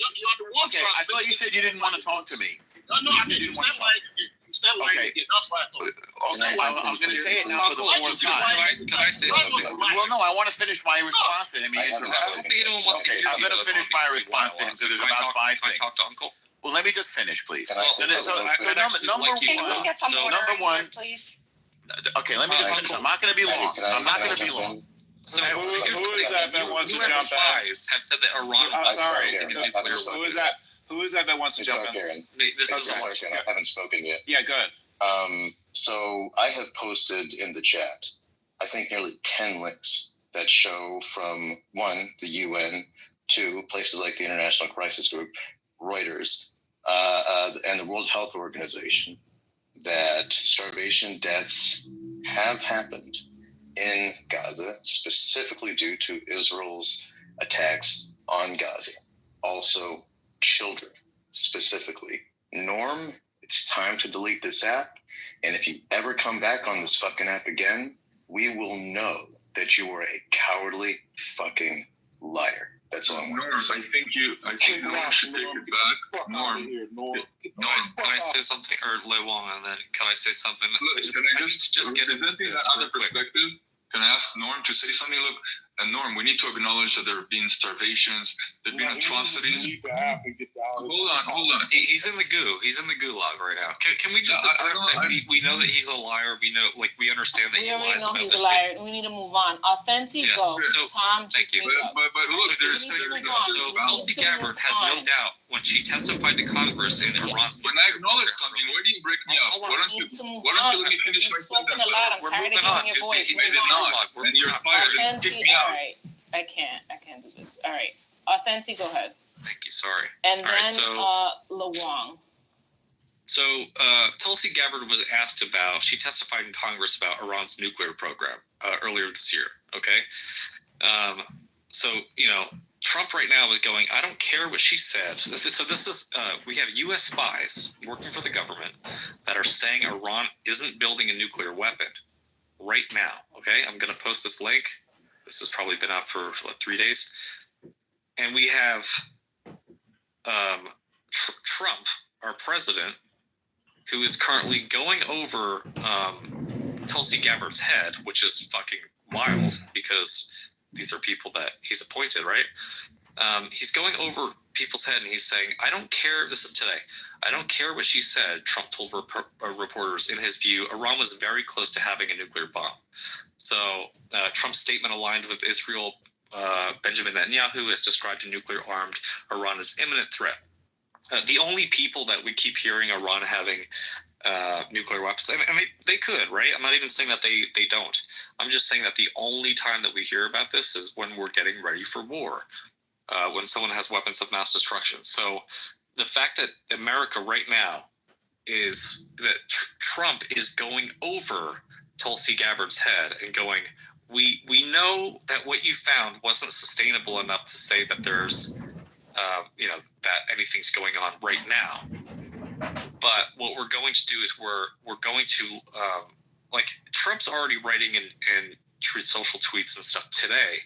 are the one. Okay, I thought you said you didn't want to talk to me. No, I didn't. You said like that's why I told you. Okay, I'm going to say it now for the fourth time. Can I say something? Well, no, I want to finish my response to him. He interrupted me. Okay, I'm going to finish my response to him because there's about 5 things. Can I talk to Uncle? Well, let me just finish, please. Can we get some number one, please? Okay, let me just finish. I'm not going to be long. I'm not going to be long. So who is that wants to jump in? Spies have said that Iran. I'm sorry. Who is that? Who is that wants to jump in? This is I haven't spoken yet. Yeah, go ahead. So I have posted in the chat, I think nearly 10 links that show from 1, the UN, 2, places like the International Crisis Group, Reuters, and the World Health Organization, that starvation deaths have happened in Gaza, specifically due to Israel's attacks on Gaza. Also, children, specifically. Norm, it's time to delete this app. And if you ever come back on this fucking app again, we will know that you are a cowardly fucking liar. That's all I want to say. I think Norm should take it back. Norm, can I say something? Or Le Wong, and then can I say something? I just get it. Other perspective. Can I ask Norm to say something? Look, and Norm, we need to acknowledge that there have been starvations, there have been atrocities. Hold on. He's in the goo. He's in the gulag right now. Can we just address that? We know that he's a liar. We know, we understand that he lies about this. We already know he's a liar. We need to move on. Authentic, go. So, Tom, thank you. But look, there's so Tulsi Gabbard has no doubt when she testified to Congress in Iran's. When I acknowledge something, why do you break me up? Why don't you let me finish my sentence? We're moving on. Is it not? And you're fired. Kick me out. All right. I can't do this. All right. Authentic, go ahead. Thank you. Sorry. And then Lawang. So Tulsi Gabbard was asked about, she testified in Congress about Iran's nuclear program earlier this year. Okay. So, Trump right now is going, I don't care what she said. So this is, we have U.S. spies working for the government that are saying Iran isn't building a nuclear weapon right now. Okay. I'm going to post this link. This has probably been out for 3 days. And we have Trump, our president, who is currently going over Tulsi Gabbard's head, which is fucking wild because these are people that he's appointed, right? He's going over people's head and he's saying, I don't care, this is today, I don't care what she said, Trump told reporters. In his view, Iran was very close to having a nuclear bomb. So Trump's statement aligned with Israel. Benjamin Netanyahu has described a nuclear-armed Iran as imminent threat. The only people that we keep hearing Iran having nuclear weapons, I mean, they could, right? I'm not even saying that they don't. I'm just saying that the only time that we hear about this is when we're getting ready for war, when someone has weapons of mass destruction. So the fact that America right now is that Trump is going over Tulsi Gabbard's head and going, we know that what you found wasn't sustainable enough to say that there's, that anything's going on right now. But what we're going to do is we're going to, Trump's already writing in social tweets and stuff today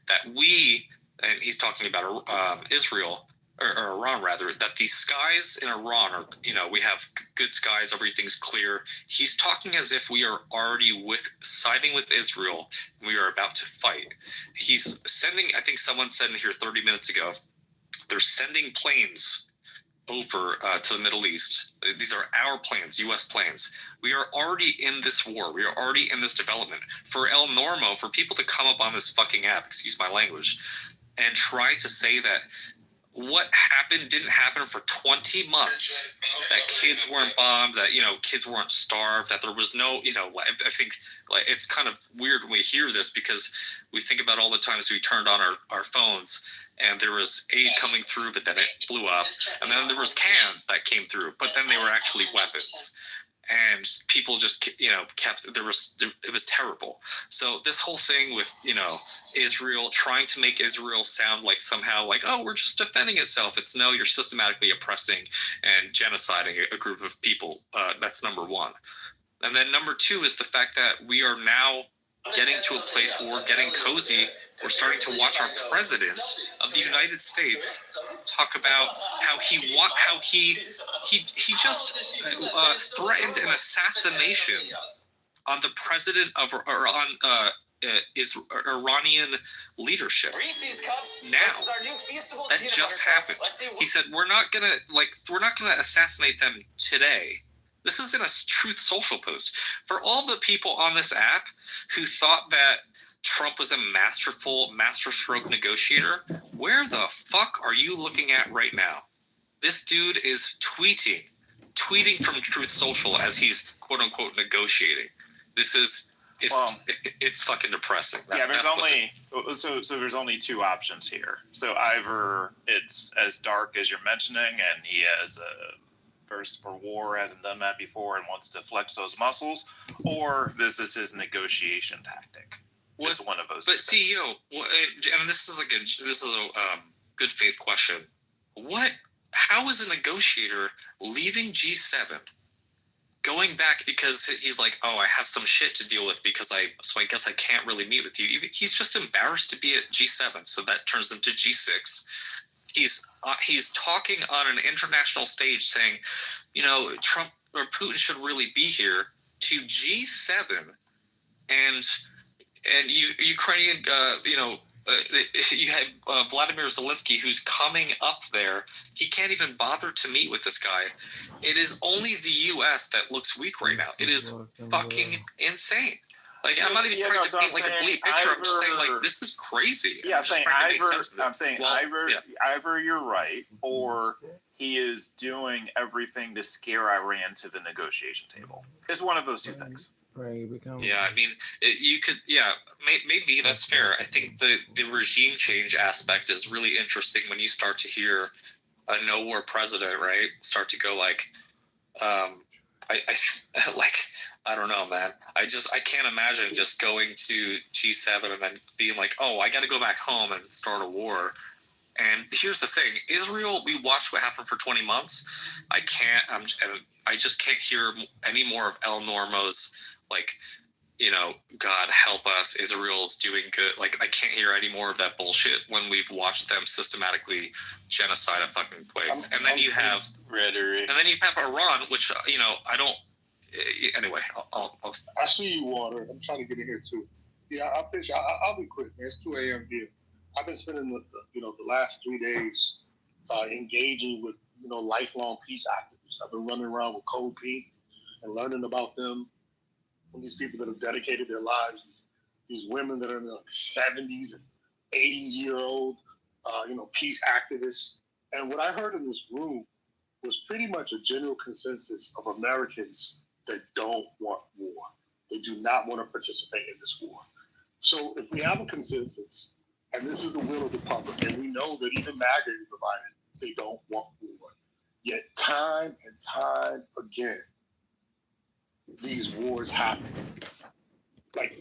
that and he's talking about Israel, or Iran rather, that the skies in Iran are, we have good skies, everything's clear. He's talking as if we are already siding with Israel and we are about to fight. He's sending, I think someone said in here 30 minutes ago, they're sending planes over to the Middle East. These are our planes, U.S. planes. We are already in this war. We are already in this development. For El Normo, for people to come up on this fucking app, excuse my language, and try to say that what happened didn't happen for 20 months, that kids weren't bombed, that, kids weren't starved, that there was no, I think it's kind of weird when we hear this because we think about all the times we turned on our phones and there was aid coming through, but then it blew up. And then there was cans that came through, but then they were actually weapons. And people just, it was terrible. So this whole thing with, Israel, trying to make Israel sound like somehow like, oh, we're just defending itself. It's no, you're systematically oppressing and genociding a group of people. That's number one. And then number two is the fact that we are now getting to a place where we're getting cozy. We're starting to watch our presidents of the United States talk about how he just threatened an assassination on the president of or on is Iranian leadership. Now that just happened. He said we're not gonna assassinate them today. This is in a Truth Social post. For all the people on this app who thought that Trump was a masterstroke negotiator, where the fuck are you looking at right now? This dude is tweeting from Truth Social as he's quote unquote negotiating. It's fucking depressing. There's only two options here. So either it's as dark as you're mentioning, and he has a thirst for war, hasn't done that before, and wants to flex those muscles, or this is his negotiation tactic. It's one of those. But see, and this is a good faith question. How is a negotiator leaving G7? Going back because he's like, oh, I have some shit to deal with so I guess I can't really meet with you. He's just embarrassed to be at G7, so that turns them to G6. He's talking on an international stage saying, Trump or Putin should really be here, to G7 and Ukrainian, you had Vladimir Zelensky who's coming up there. He can't even bother to meet with this guy. It is only the U.S. that looks weak right now. It is fucking insane. Like, I'm not even trying to paint like a bleak picture. I'm just saying, like, this is crazy. Yeah, I'm saying either you're right, or he is doing everything to scare Iran to the negotiation table. It's one of those two things. Yeah, I mean, you could, maybe that's fair. I think the regime change aspect is really interesting when you start to hear a no-war president, right, start to go like, I don't know, man. I can't imagine just going to G7 and then being like, oh, I got to go back home and start a war. And here's the thing: Israel. We watched what happened for 20 months. I just can't hear any more of El Normo's God help us, Israel's doing good. Like, I can't hear any more of that bullshit when we've watched them systematically genocide a fucking place. And then you have rhetoric. And then you have Iran, which, I don't. Anyway, I'll I see you, Water. I'm trying to get in here too. Yeah, I'll be quick, man. It's 2 a.m. here. I've been spending the last 3 days engaging with lifelong peace activists. I've been running around with Cold Pink and learning about them. And these people that have dedicated their lives, these women that are in their 70s and 80s-year-old, peace activists. And what I heard in this room was pretty much a general consensus of Americans that don't want war. They do not want to participate in this war. So if we have a consensus, and this is the will of the public, and we know that even MAGA is divided, they don't want war. Yet time and time again, these wars happen. Like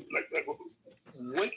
what